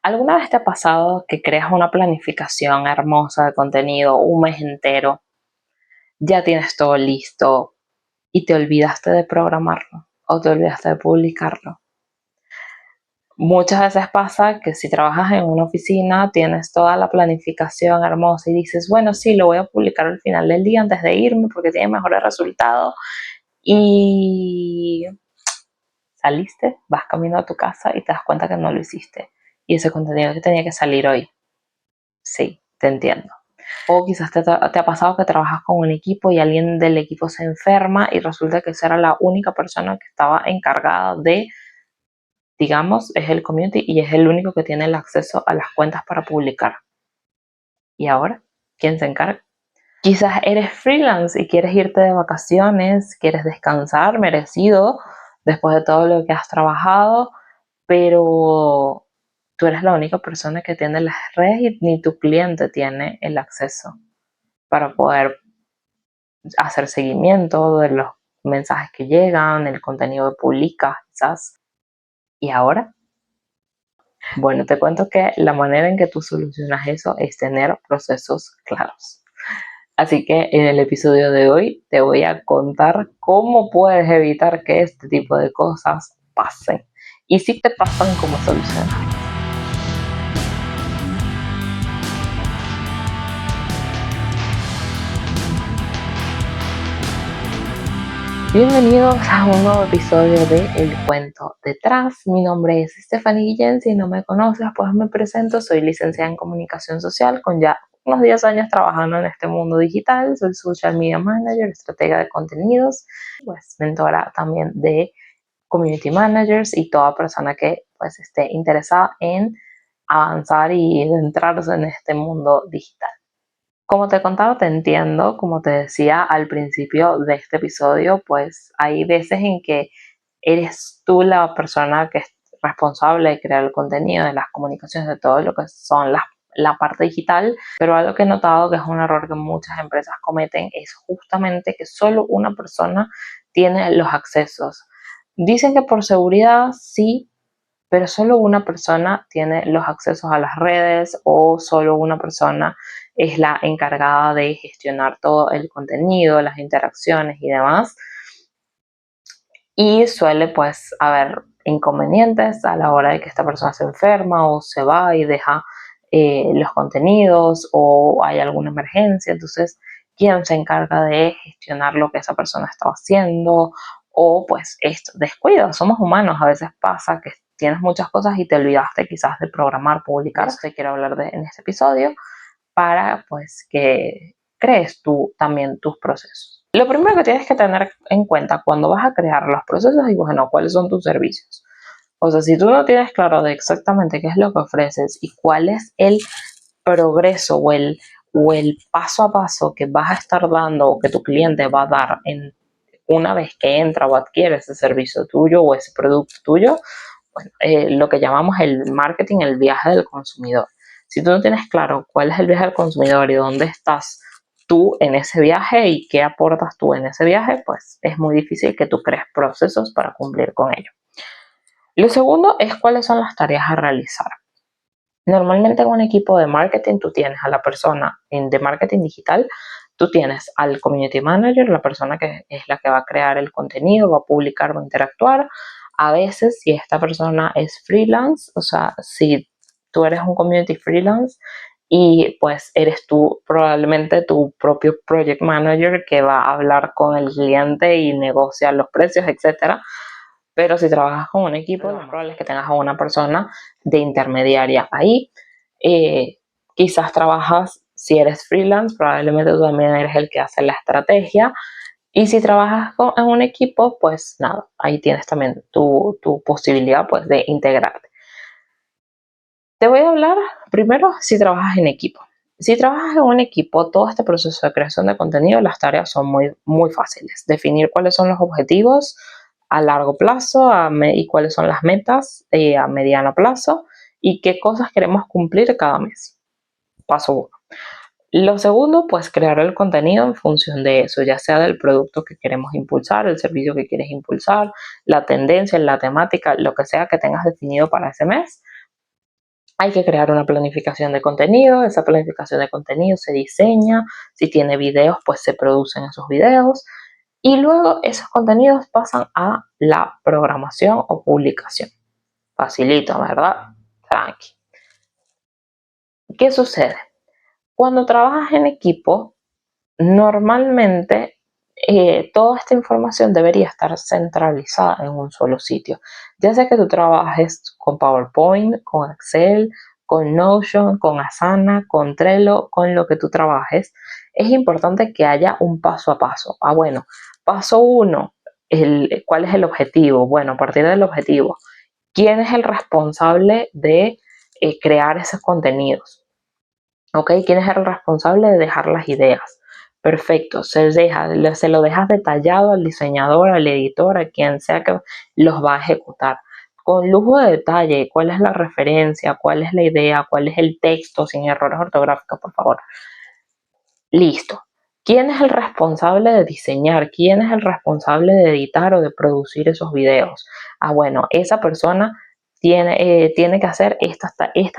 ¿Alguna vez te ha pasado que creas una planificación hermosa de contenido un mes entero, ya tienes todo listo y te olvidaste de programarlo o te olvidaste de publicarlo? Muchas veces pasa que si trabajas en una oficina tienes toda la planificación hermosa y dices, bueno, sí, lo voy a publicar al final del día antes de irme porque tiene mejores resultados, y saliste, vas camino a tu casa y te das cuenta que no lo hiciste. Y ese contenido que tenía que salir hoy. Sí, te entiendo. O quizás te ha pasado que trabajas con un equipo y alguien del equipo se enferma y resulta que esa era la única persona que estaba encargada de, digamos, es el community y es el único que tiene el acceso a las cuentas para publicar. ¿Y ahora? ¿Quién se encarga? Quizás eres freelance y quieres irte de vacaciones, quieres descansar merecido después de todo lo que has trabajado, pero tú eres la única persona que tiene las redes y ni tu cliente tiene el acceso para poder hacer seguimiento de los mensajes que llegan, el contenido que publicas, quizás. ¿Y ahora? Bueno, te cuento que la manera en que tú solucionas eso es tener procesos claros. Así que en el episodio de hoy te voy a contar cómo puedes evitar que este tipo de cosas pasen. Y si te pasan, cómo solucionar. Bienvenidos a un nuevo episodio de El Cuento Detrás. Mi nombre es Stephanie Guillén. Si no me conoces, pues me presento. Soy licenciada en Comunicación Social con ya unos 10 años trabajando en este mundo digital. Soy Social Media Manager, estratega de contenidos, pues mentora también de Community Managers y toda persona que pues esté interesada en avanzar y adentrarse en este mundo digital. Como te he contado, te entiendo, como te decía al principio de este episodio, pues hay veces en que eres tú la persona que es responsable de crear el contenido, de las comunicaciones, de todo lo que son la parte digital, pero algo que he notado que es un error que muchas empresas cometen es justamente que solo una persona tiene los accesos. Dicen que por seguridad sí, pero solo una persona tiene los accesos a las redes o solo una persona es la encargada de gestionar todo el contenido, las interacciones y demás. Y suele pues haber inconvenientes a la hora de que esta persona se enferma o se va y deja los contenidos o hay alguna emergencia. Entonces, ¿quién se encarga de gestionar lo que esa persona estaba haciendo? O pues esto, descuido, somos humanos, a veces pasa que tienes muchas cosas y te olvidaste quizás de programar, publicar. Eso te quiero hablar en este episodio para pues que crees tú también tus procesos. Lo primero que tienes que tener en cuenta cuando vas a crear los procesos es, bueno, cuáles son tus servicios. O sea, si tú no tienes claro de exactamente qué es lo que ofreces y cuál es el progreso o el paso a paso que vas a estar dando o que tu cliente va a dar una vez que entra o adquiere ese servicio tuyo o ese producto tuyo, bueno, lo que llamamos el marketing, el viaje del consumidor. Si tú no tienes claro cuál es el viaje del consumidor y dónde estás tú en ese viaje y qué aportas tú en ese viaje, pues es muy difícil que tú crees procesos para cumplir con ello. Lo segundo es cuáles son las tareas a realizar. Normalmente en un equipo de marketing tú tienes a la persona de marketing digital, tú tienes al community manager, la persona que es la que va a crear el contenido, va a publicar, va a interactuar. A veces, si esta persona es freelance, o sea, si tú eres un community freelance y pues eres tú probablemente tu propio project manager que va a hablar con el cliente y negociar los precios, etcétera. Pero si trabajas con un equipo, lo más probable es que tengas a una persona de intermediaria ahí. Eh, Quizás trabajas, si eres freelance, probablemente tú también eres el que hace la estrategia. Y si trabajas en un equipo, pues nada, ahí tienes también tu posibilidad pues, de integrarte. Te voy a hablar primero si trabajas en equipo. Si trabajas en un equipo, todo este proceso de creación de contenido, las tareas son muy, muy fáciles. Definir cuáles son los objetivos a largo plazo y cuáles son las metas a mediano plazo y qué cosas queremos cumplir cada mes. Paso 1. Lo segundo, pues crear el contenido en función de eso, ya sea del producto que queremos impulsar, el servicio que quieres impulsar, la tendencia, la temática, lo que sea que tengas definido para ese mes. Hay que crear una planificación de contenido, esa planificación de contenido se diseña, si tiene videos, pues se producen esos videos y luego esos contenidos pasan a la programación o publicación. Facilito, ¿verdad? Tranqui. ¿Qué sucede? Cuando trabajas en equipo, normalmente toda esta información debería estar centralizada en un solo sitio. Ya sea que tú trabajes con PowerPoint, con Excel, con Notion, con Asana, con Trello, con lo que tú trabajes, es importante que haya un paso a paso. Bueno, paso uno, ¿cuál es el objetivo? Bueno, a partir del objetivo, ¿quién es el responsable de crear esos contenidos? ¿Ok? ¿Quién es el responsable de dejar las ideas? Perfecto, se lo dejas detallado al diseñador, al editor, a quien sea que los va a ejecutar. Con lujo de detalle, cuál es la referencia, cuál es la idea, cuál es el texto, sin errores ortográficos, por favor. Listo. ¿Quién es el responsable de diseñar? ¿Quién es el responsable de editar o de producir esos videos? Bueno, esa persona tiene que hacer estas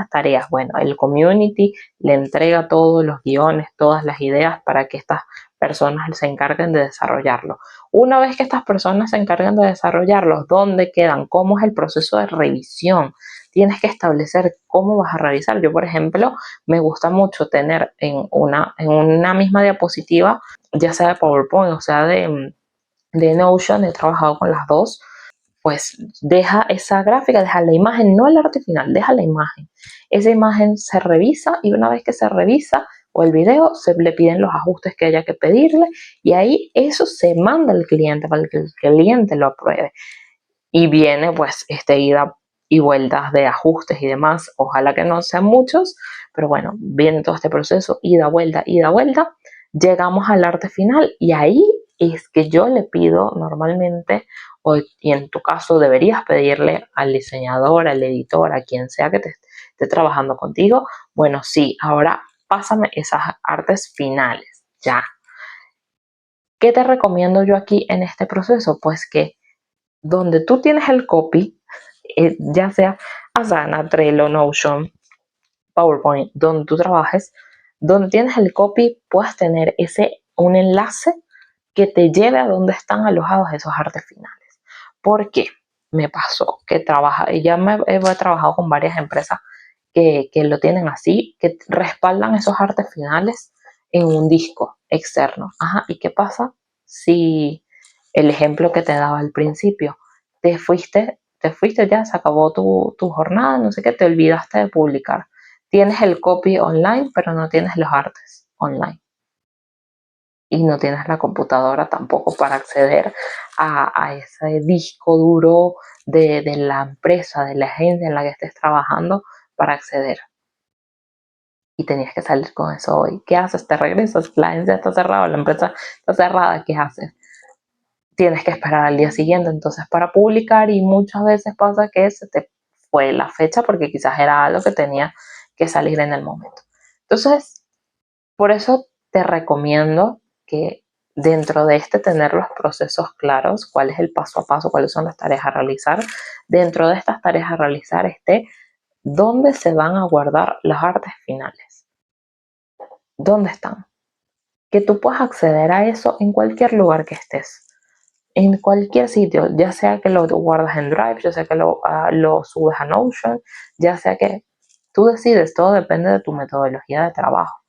tareas. Bueno, el community le entrega todos los guiones, todas las ideas para que estas personas se encarguen de desarrollarlo. Una vez que estas personas se encarguen de desarrollarlos, ¿dónde quedan? ¿Cómo es el proceso de revisión? Tienes que establecer cómo vas a revisar. Yo, por ejemplo, me gusta mucho tener en una misma diapositiva, ya sea de PowerPoint o sea de Notion, he trabajado con las dos, pues deja esa gráfica, deja la imagen, no el arte final, deja la imagen. Esa imagen se revisa y una vez que se revisa o el video, se le piden los ajustes que haya que pedirle y ahí eso se manda al cliente para que el cliente lo apruebe. Y viene pues ida y vueltas de ajustes y demás, ojalá que no sean muchos, pero bueno, viene todo este proceso, ida, vuelta, llegamos al arte final y ahí es que yo le pido normalmente, y en tu caso deberías pedirle al diseñador, al editor, a quien sea que te esté trabajando contigo, bueno, sí, ahora pásame esas artes finales, ya. ¿Qué te recomiendo yo aquí en este proceso? Pues que donde tú tienes el copy, ya sea Asana, Trello, Notion, PowerPoint, donde tú trabajes, donde tienes el copy, puedes tener un enlace que te lleve a donde están alojados esos artes finales. ¿Por qué? Me pasó que he trabajado con varias empresas que lo tienen así, que respaldan esos artes finales en un disco externo. Ajá, ¿y qué pasa si el ejemplo que te daba al principio, te fuiste ya, se acabó tu jornada, no sé qué, te olvidaste de publicar? Tienes el copy online, pero no tienes los artes online. Y no tienes la computadora tampoco para acceder a ese disco duro de la empresa, de la agencia en la que estés trabajando para acceder. Y tenías que salir con eso hoy. ¿Qué haces? Te regresas, la agencia está cerrada, la empresa está cerrada, ¿qué haces? Tienes que esperar al día siguiente entonces para publicar y muchas veces pasa que se te fue la fecha porque quizás era algo que tenía que salir en el momento. Entonces, por eso te recomiendo que dentro de tener los procesos claros, cuál es el paso a paso, cuáles son las tareas a realizar, dentro de estas tareas a realizar dónde se van a guardar las artes finales. ¿Dónde están? Que tú puedas acceder a eso en cualquier lugar que estés, en cualquier sitio, ya sea que lo guardas en Drive, ya sea que lo subes a Notion, ya sea que tú decides, todo depende de tu metodología de trabajo.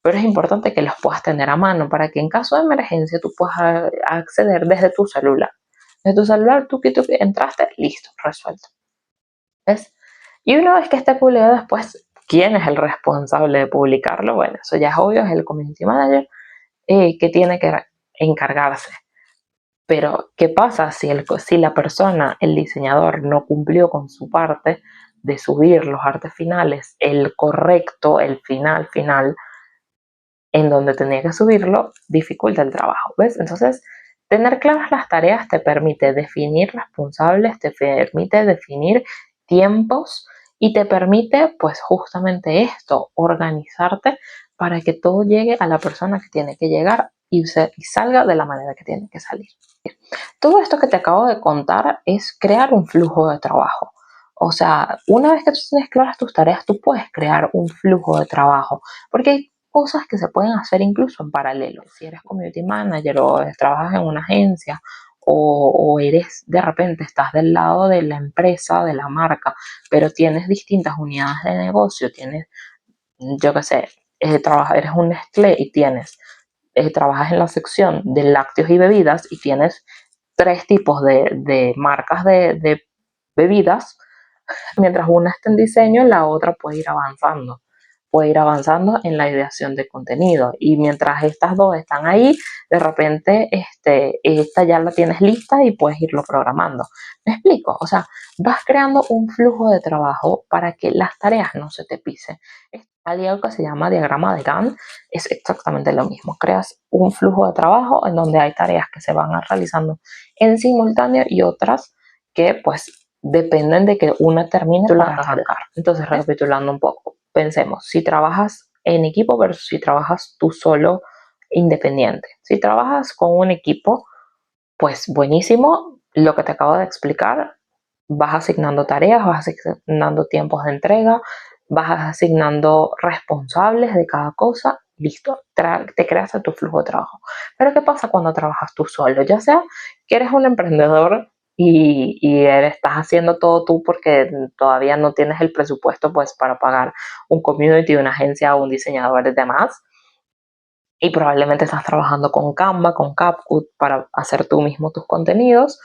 Pero es importante que los puedas tener a mano para que en caso de emergencia tú puedas acceder desde tu celular. Desde tu celular, tú entraste, listo, resuelto. ¿Ves? Y una vez que esté publicado después, ¿quién es el responsable de publicarlo? Bueno, eso ya es obvio, es el community manager que tiene que encargarse. Pero, ¿qué pasa si la persona, el diseñador, no cumplió con su parte de subir los artes finales, el correcto, el final, en donde tenía que subirlo, dificulta el trabajo, ¿ves? Entonces, tener claras las tareas te permite definir responsables, te permite definir tiempos y te permite, pues justamente esto, organizarte para que todo llegue a la persona que tiene que llegar y salga de la manera que tiene que salir. Todo esto que te acabo de contar es crear un flujo de trabajo. O sea, una vez que tú tienes claras tus tareas, tú puedes crear un flujo de trabajo, porque hay cosas que se pueden hacer incluso en paralelo. Si eres community manager o trabajas en una agencia o eres de repente estás del lado de la empresa, de la marca, pero tienes distintas unidades de negocio, tienes, yo qué sé, eres un Nestlé y tienes, trabajas en la sección de lácteos y bebidas y tienes tres tipos de marcas de bebidas. Mientras una está en diseño, la otra puede ir avanzando en la ideación de contenido. Y mientras estas dos están ahí, de repente esta ya la tienes lista y puedes irlo programando. ¿Me explico? O sea, vas creando un flujo de trabajo para que las tareas no se te pisen. Hay algo que se llama diagrama de Gantt, es exactamente lo mismo. Creas un flujo de trabajo en donde hay tareas que se van realizando en simultáneo y otras que pues dependen de que una termine para arrancar. Entonces, recapitulando un poco, pensemos, si trabajas en equipo versus si trabajas tú solo independiente. Si trabajas con un equipo, pues buenísimo, lo que te acabo de explicar, vas asignando tareas, vas asignando tiempos de entrega, vas asignando responsables de cada cosa, listo, te creas tu flujo de trabajo. Pero ¿qué pasa cuando trabajas tú solo? Ya sea que eres un emprendedor y estás haciendo todo tú porque todavía no tienes el presupuesto pues para pagar un community, una agencia o un diseñador y demás, y probablemente estás trabajando con Canva, con CapCut para hacer tú mismo tus contenidos.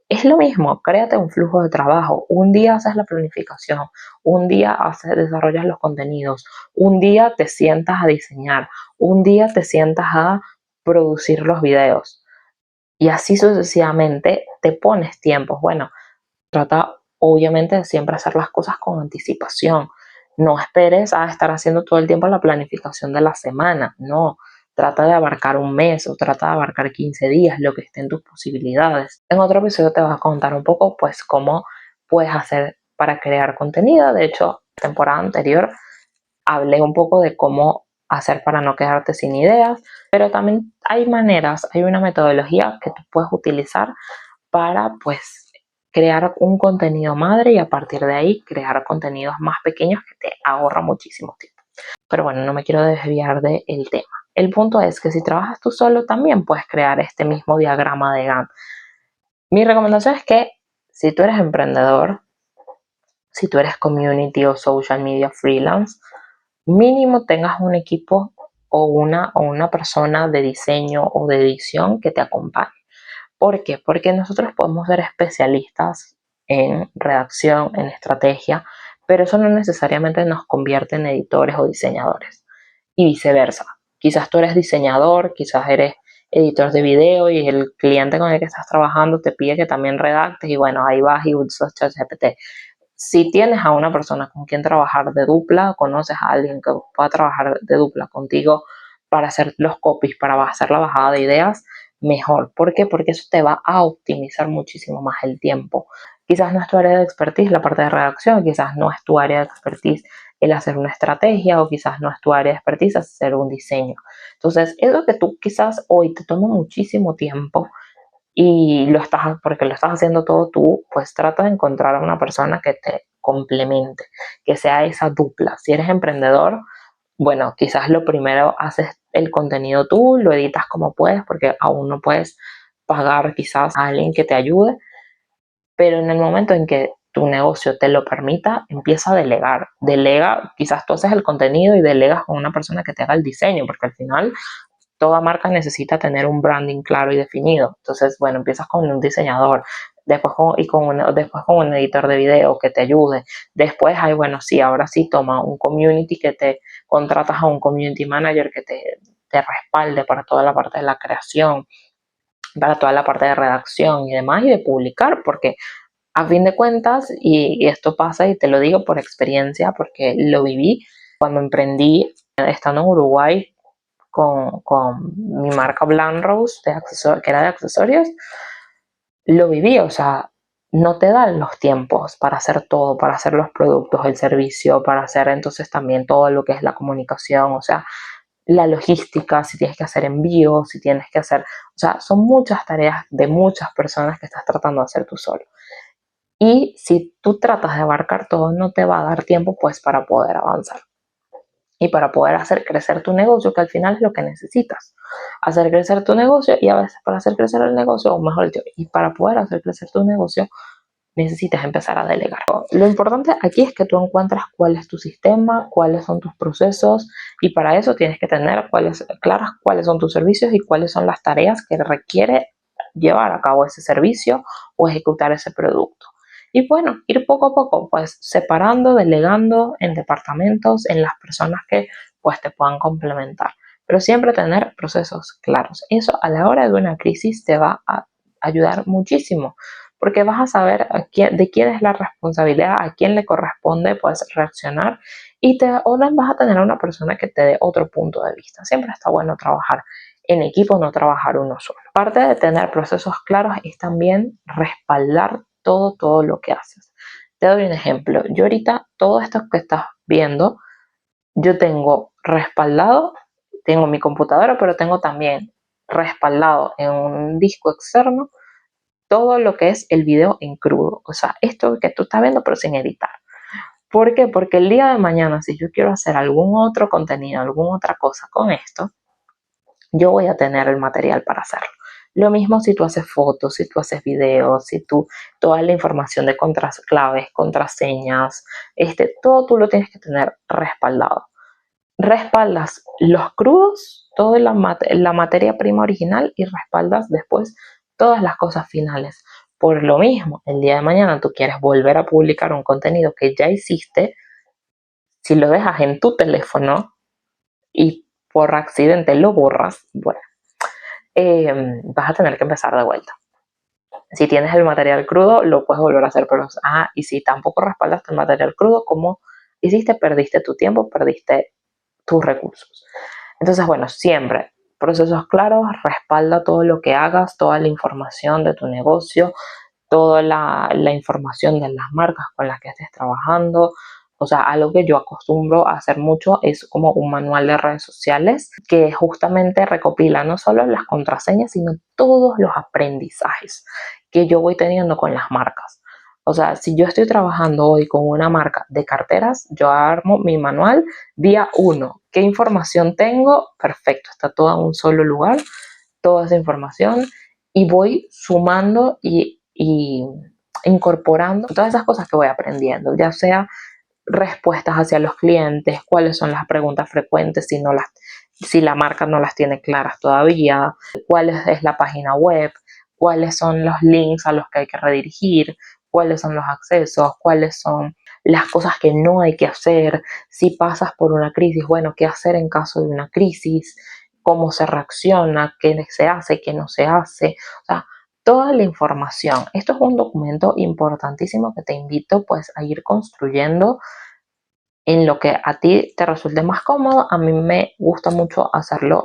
Es lo mismo, créate un flujo de trabajo. Un día haces la planificación, un día desarrollas los contenidos, un día te sientas a diseñar, un día te sientas a producir los videos. Y así sucesivamente te pones tiempos. Bueno, trata obviamente de siempre hacer las cosas con anticipación. No esperes a estar haciendo todo el tiempo la planificación de la semana. No, trata de abarcar un mes o trata de abarcar 15 días, lo que esté en tus posibilidades. En otro episodio te voy a contar un poco pues cómo puedes hacer para crear contenido. De hecho, temporada anterior hablé un poco de cómo hacer para no quedarte sin ideas, pero también hay maneras, hay una metodología que tú puedes utilizar para pues crear un contenido madre y a partir de ahí crear contenidos más pequeños que te ahorra muchísimo tiempo. Pero bueno, no me quiero desviar del tema. El punto es que si trabajas tú solo también puedes crear este mismo diagrama de Gantt. Mi recomendación es que si tú eres emprendedor, si tú eres community o social media freelance, mínimo tengas un equipo o una persona de diseño o de edición que te acompañe. ¿Por qué? Porque nosotros podemos ser especialistas en redacción, en estrategia, pero eso no necesariamente nos convierte en editores o diseñadores. Y viceversa. Quizás tú eres diseñador, quizás eres editor de video y el cliente con el que estás trabajando te pide que también redactes y bueno, ahí vas y usas ChatGPT. Si tienes a una persona con quien trabajar de dupla, conoces a alguien que pueda trabajar de dupla contigo para hacer los copies, para hacer la bajada de ideas, mejor. ¿Por qué? Porque eso te va a optimizar muchísimo más el tiempo. Quizás no es tu área de expertise la parte de redacción, quizás no es tu área de expertise el hacer una estrategia o quizás no es tu área de expertise hacer un diseño. Entonces, eso que tú quizás hoy te toma muchísimo tiempo, y porque lo estás haciendo todo tú, pues trata de encontrar a una persona que te complemente, que sea esa dupla. Si eres emprendedor, bueno, quizás lo primero haces el contenido tú, lo editas como puedes, porque aún no puedes pagar quizás a alguien que te ayude, pero en el momento en que tu negocio te lo permita, empieza a delegar. Delega, quizás tú haces el contenido y delegas con una persona que te haga el diseño, porque al final toda marca necesita tener un branding claro y definido. Entonces, bueno, empiezas con un diseñador, después con un editor de video que te ayude. Después hay, bueno, sí, ahora sí toma un community que te contratas a un community manager que te respalde para toda la parte de la creación, para toda la parte de redacción y demás, y de publicar, porque a fin de cuentas, y esto pasa y te lo digo por experiencia, porque lo viví cuando emprendí estando en Uruguay, con mi marca Bland Rose, que era de accesorios, lo viví, o sea, no te dan los tiempos para hacer todo, para hacer los productos, el servicio, para hacer entonces también todo lo que es la comunicación, o sea, la logística, si tienes que hacer envíos, si tienes que hacer, o sea, son muchas tareas de muchas personas que estás tratando de hacer tú solo. Y si tú tratas de abarcar todo, no te va a dar tiempo pues para poder avanzar y para poder hacer crecer tu negocio, que al final es lo que necesitas. Hacer crecer tu negocio, y a veces para hacer crecer el negocio, o mejor dicho, y para poder hacer crecer tu negocio, necesitas empezar a delegar. Lo importante aquí es que tú encuentres cuál es tu sistema, cuáles son tus procesos, y para eso tienes que tener claras cuáles son tus servicios y cuáles son las tareas que requiere llevar a cabo ese servicio o ejecutar ese producto. Y bueno, ir poco a poco, pues separando, delegando en departamentos, en las personas que pues te puedan complementar. Pero siempre tener procesos claros. Eso a la hora de una crisis te va a ayudar muchísimo, porque vas a saber de quién es la responsabilidad, a quién le corresponde pues reaccionar, y ahora vas a tener a una persona que te dé otro punto de vista. Siempre está bueno trabajar en equipo, no trabajar uno solo. Parte de tener procesos claros es también respaldar todo lo que haces. Te doy un ejemplo. Yo ahorita, todo esto que estás viendo, yo tengo respaldado, tengo mi computadora, pero tengo también respaldado en un disco externo todo lo que es el video en crudo. O sea, esto que tú estás viendo, pero sin editar. ¿Por qué? Porque el día de mañana, si yo quiero hacer algún otro contenido, alguna otra cosa con esto, yo voy a tener el material para hacerlo. Lo mismo si tú haces fotos, si tú haces videos, si tú, toda la información de claves, contraseñas, todo tú lo tienes que tener respaldado. Respaldas los crudos, toda la materia prima original, y respaldas después todas las cosas finales. Por lo mismo, el día de mañana tú quieres volver a publicar un contenido que ya hiciste, si lo dejas en tu teléfono y por accidente lo borras, bueno, vas a tener que empezar de vuelta. Si tienes el material crudo, lo puedes volver a hacer, pero y si tampoco respaldaste el material crudo, ¿cómo hiciste? Perdiste tu tiempo, perdiste tus recursos. Entonces, bueno, siempre procesos claros, respalda todo lo que hagas, toda la información de tu negocio, toda la información de las marcas con las que estés trabajando. O sea, algo que yo acostumbro a hacer mucho es como un manual de redes sociales que justamente recopila no solo las contraseñas, sino todos los aprendizajes que yo voy teniendo con las marcas. O sea, si yo estoy trabajando hoy con una marca de carteras, yo armo mi manual día 1. ¿Qué información tengo? Perfecto, está todo en un solo lugar, toda esa información, y voy sumando y incorporando todas esas cosas que voy aprendiendo, ya sea respuestas hacia los clientes, cuáles son las preguntas frecuentes si la marca no las tiene claras todavía, cuál es la página web, cuáles son los links a los que hay que redirigir, cuáles son los accesos, cuáles son las cosas que no hay que hacer, si pasas por una crisis, bueno, qué hacer en caso de una crisis, cómo se reacciona, qué se hace, qué no se hace, o sea, toda la información. Esto es un documento importantísimo que te invito pues a ir construyendo en lo que a ti te resulte más cómodo. A mí me gusta mucho hacerlo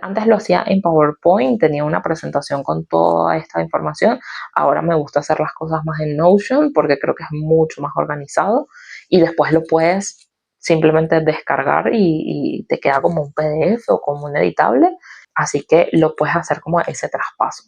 antes lo hacía en PowerPoint, tenía una presentación con toda esta información. Ahora me gusta hacer las cosas más en Notion porque creo que es mucho más organizado, y después lo puedes simplemente descargar y te queda como un PDF o como un editable, así que lo puedes hacer como ese traspaso.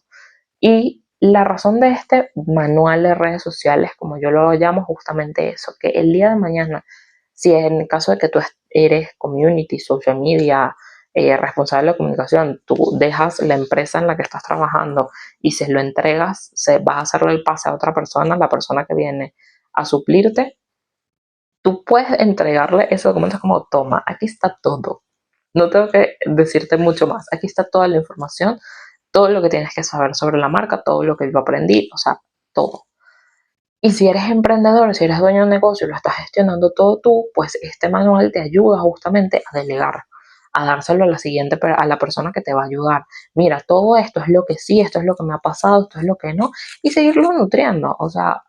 Y la razón de este manual de redes sociales, como yo lo llamo, justamente eso, que el día de mañana, si en el caso de que tú eres community, social media, responsable de comunicación, tú dejas la empresa en la que estás trabajando y se lo entregas, vas a hacerle el pase a otra persona, la persona que viene a suplirte, tú puedes entregarle ese documento como: toma, aquí está todo. No tengo que decirte mucho más. Aquí está toda la información, todo lo que tienes que saber sobre la marca, todo lo que yo aprendí, o sea, todo. Y si eres emprendedor, si eres dueño de un negocio y lo estás gestionando todo tú, pues este manual te ayuda justamente a delegar, a dárselo a la persona que te va a ayudar. Mira, todo esto es lo que sí, esto es lo que me ha pasado, esto es lo que no, y seguirlo nutriendo. O sea,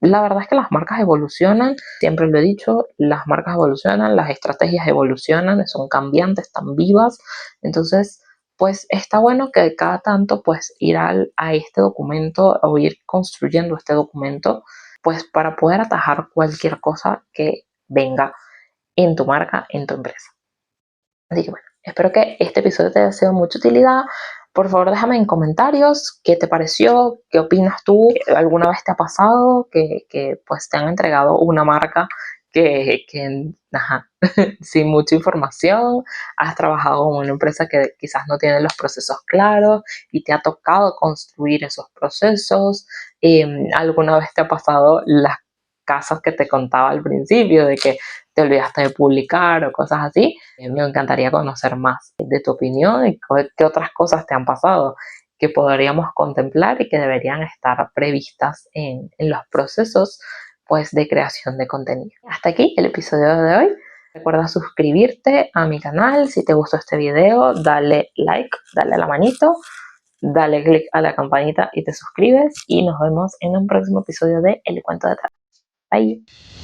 la verdad es que las marcas evolucionan, siempre lo he dicho, las marcas evolucionan, las estrategias evolucionan, son cambiantes, están vivas. Entonces, pues está bueno que cada tanto pues ir a este documento o ir construyendo este documento, pues para poder atajar cualquier cosa que venga en tu marca, en tu empresa. Así que bueno, espero que este episodio te haya sido de mucha utilidad. Por favor, déjame en comentarios qué te pareció, qué opinas tú, alguna vez te ha pasado que pues te han entregado una marca que ajá, sin mucha información, has trabajado en una empresa que quizás no tiene los procesos claros y te ha tocado construir esos procesos. ¿Alguna vez te ha pasado las casos que te contaba al principio de que te olvidaste de publicar o cosas así? Me encantaría conocer más de tu opinión y qué otras cosas te han pasado que podríamos contemplar y que deberían estar previstas en los procesos pues de creación de contenido. Hasta aquí el episodio de hoy. Recuerda suscribirte a mi canal. Si te gustó este video, dale like, dale a la manito, dale click a la campanita y te suscribes. Y nos vemos en un próximo episodio de El Cuento de Tarot. Bye.